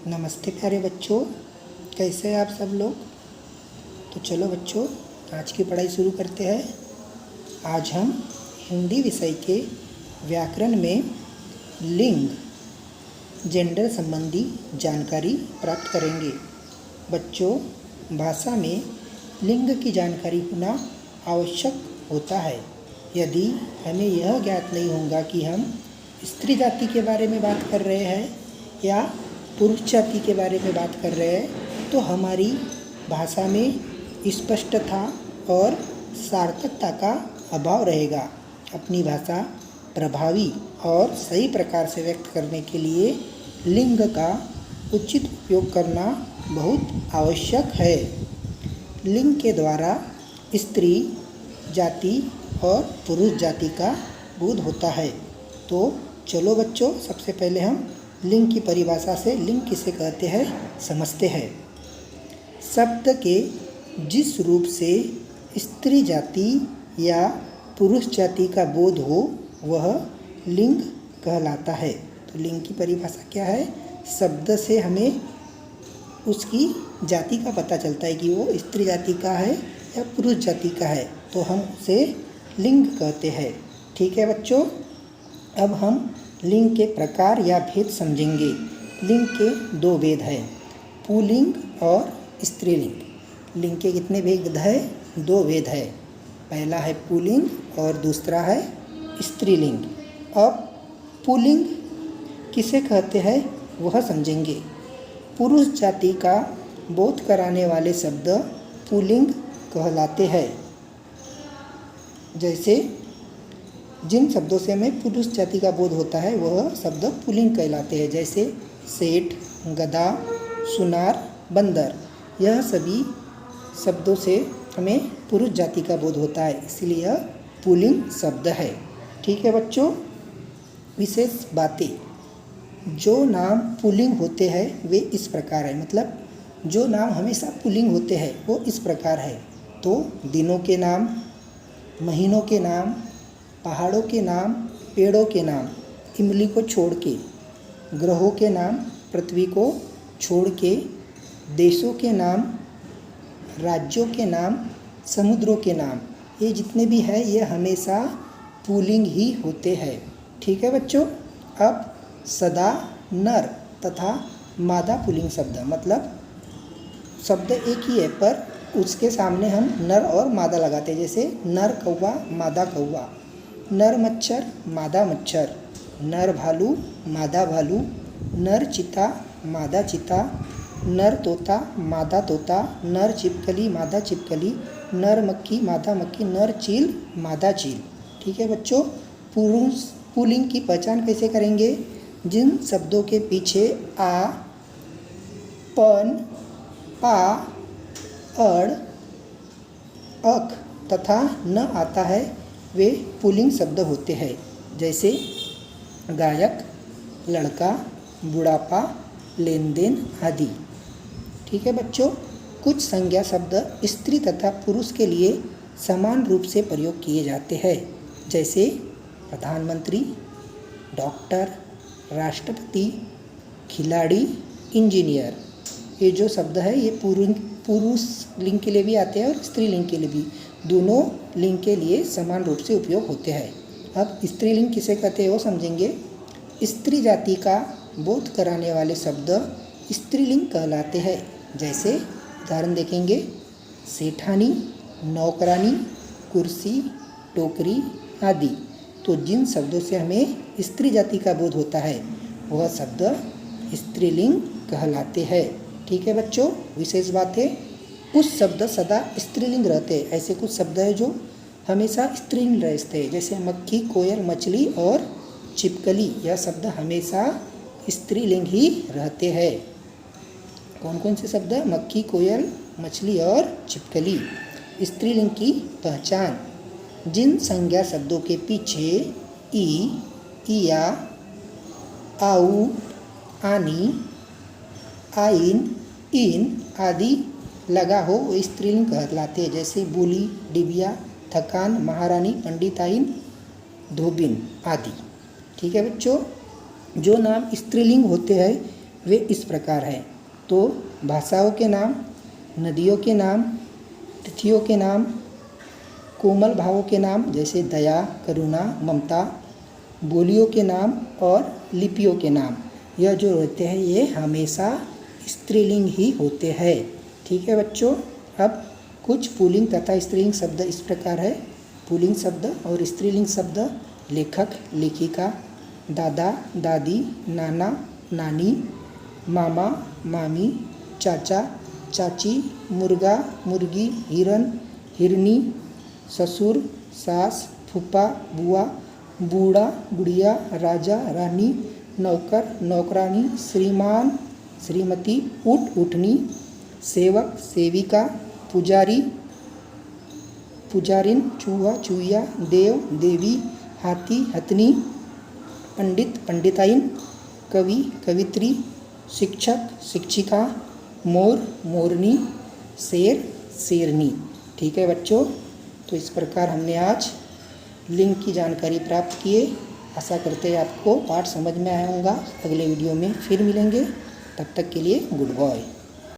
नमस्ते प्यारे बच्चों, कैसे हैं आप सब लोग। तो चलो बच्चों, आज की पढ़ाई शुरू करते हैं। आज हम हिंदी विषय के व्याकरण में लिंग जेंडर संबंधी जानकारी प्राप्त करेंगे। बच्चों, भाषा में लिंग की जानकारी होना आवश्यक होता है। यदि हमें यह ज्ञात नहीं होगा कि हम स्त्री जाति के बारे में बात कर रहे हैं या पुरुष जाति के बारे में बात कर रहे हैं, तो हमारी भाषा में स्पष्टता और सार्थकता का अभाव रहेगा। अपनी भाषा प्रभावी और सही प्रकार से व्यक्त करने के लिए लिंग का उचित उपयोग करना बहुत आवश्यक है। लिंग के द्वारा स्त्री जाति और पुरुष जाति का बोध होता है। तो चलो बच्चों, सबसे पहले हम लिंग की परिभाषा से लिंग किसे कहते हैं समझते हैं। शब्द के जिस रूप से स्त्री जाति या पुरुष जाति का बोध हो वह लिंग कहलाता है। तो लिंग की परिभाषा क्या है? शब्द से हमें उसकी जाति का पता चलता है कि वो स्त्री जाति का है या पुरुष जाति का है, तो हम उसे लिंग कहते हैं। ठीक है बच्चों, अब हम लिंग के प्रकार या भेद समझेंगे। लिंग के दो भेद हैं, पुल्लिंग और स्त्रीलिंग। लिंग के कितने भेद हैं? दो भेद है। पहला है पुल्लिंग और दूसरा है स्त्रीलिंग। अब पुल्लिंग किसे कहते हैं वह समझेंगे। पुरुष जाति का बोध कराने वाले शब्द पुल्लिंग कहलाते हैं। जैसे जिन शब्दों से हमें पुरुष जाति का बोध होता है वह शब्द पुल्लिंग कहलाते हैं। जैसे सेठ, गधा, सुनार, बंदर, यह सभी शब्दों से हमें पुरुष जाति का बोध होता है, इसलिए यह पुल्लिंग शब्द है। ठीक है बच्चों, विशेष बातें। जो नाम पुल्लिंग होते हैं वे इस प्रकार है, मतलब जो नाम हमेशा पुल्लिंग होते हैं वो इस प्रकार है। तो दिनों के नाम, महीनों के नाम, पहाड़ों के नाम, पेड़ों के नाम, इमली को छोड़ के, ग्रहों के नाम, पृथ्वी को छोड़ के, देशों के नाम, राज्यों के नाम, समुद्रों के नाम, ये जितने भी हैं ये हमेशा पुल्लिंग ही होते हैं। ठीक है बच्चों। अब सदा नर तथा मादा पुल्लिंग शब्द, मतलब शब्द एक ही है पर उसके सामने हम नर और मादा लगाते हैं। जैसे नर कौवा, मादा कौवा, नर मच्छर, मादा मच्छर, नर भालू, मादा भालू, नर चीता, मादा चीता, नर तोता, मादा तोता, नर छिपकली, मादा छिपकली, नर मक्खी, मादा मक्खी, नर चील, मादा चील। ठीक है बच्चों, पुल्लिंग की पहचान कैसे करेंगे? जिन शब्दों के पीछे आ, पन, पा, अड़, अक तथा न आता है वे पुल्लिंग शब्द होते हैं। जैसे गायक, लड़का, बुढ़ापा, लेन देन आदि। ठीक है बच्चों, कुछ संज्ञा शब्द स्त्री तथा पुरुष के लिए समान रूप से प्रयोग किए जाते हैं। जैसे प्रधानमंत्री, डॉक्टर, राष्ट्रपति, खिलाड़ी, इंजीनियर। ये जो शब्द है ये पुरुष लिंग के लिए भी आते हैं और स्त्रीलिंग के लिए भी, दोनों लिंग के लिए समान रूप से उपयोग होते हैं। अब स्त्रीलिंग किसे कहते हैं वो समझेंगे। स्त्री जाति का बोध कराने वाले शब्द स्त्रीलिंग कहलाते हैं। जैसे उदाहरण देखेंगे, सेठानी, नौकरानी, कुर्सी, टोकरी आदि। तो जिन शब्दों से हमें स्त्री जाति का बोध होता है वह शब्द स्त्रीलिंग कहलाते हैं। ठीक है बच्चों, विशेष बात है, कुछ शब्द सदा स्त्रीलिंग रहते हैं। ऐसे कुछ शब्द हैं जो हमेशा स्त्रीलिंग रहते हैं। जैसे मक्खी, कोयल, मछली और छिपकली, यह शब्द हमेशा स्त्रीलिंग ही रहते हैं। कौन कौन से शब्द? मक्खी, कोयल, मछली और छिपकली। स्त्रीलिंग की पहचान। जिन संज्ञा शब्दों के पीछे ई, इया, आउ, आनी, आइन, इन आदि लगा हो वो स्त्रीलिंग कहलाते हैं। जैसे बोली, डिबिया, थकान, महारानी, पंडिताइन, धोबिन आदि। ठीक है बच्चों, जो नाम स्त्रीलिंग होते हैं वे इस प्रकार हैं। तो भाषाओं के नाम, नदियों के नाम, तिथियों के नाम, कोमल भावों के नाम जैसे दया, करुणा, ममता, बोलियों के नाम और लिपियों के नाम, यह जो होते हैं ये हमेशा स्त्रीलिंग ही होते हैं। ठीक है बच्चों। अब कुछ पुल्लिंग तथा स्त्रीलिंग शब्द इस प्रकार है। पुल्लिंग शब्द और स्त्रीलिंग शब्द लेखक, लेखिका, दादा, दादी, नाना, नानी, मामा, मामी, चाचा, चाची, मुर्गा, मुर्गी, हिरन, हिरनी, ससुर, सास, फूफा, बुआ, बूढ़ा, बुढ़िया, राजा, रानी, नौकर, नौकरानी, श्रीमान, श्रीमती, ऊँट, ऊँटनी, सेवक, सेविका, पुजारी, पुजारिन, चूहा, चूहिया, देव, देवी, हाथी, हथनी, पंडित, पंडिताइन, कवि, कवित्री, शिक्षक, शिक्षिका, मोर, मोरनी, शेर, शेरनी। ठीक है बच्चों। तो इस प्रकार हमने आज लिंग की जानकारी प्राप्त किए। आशा करते हैं आपको पाठ समझ में आया होगा। अगले वीडियो में फिर मिलेंगे। तब तक के लिए गुड बाय।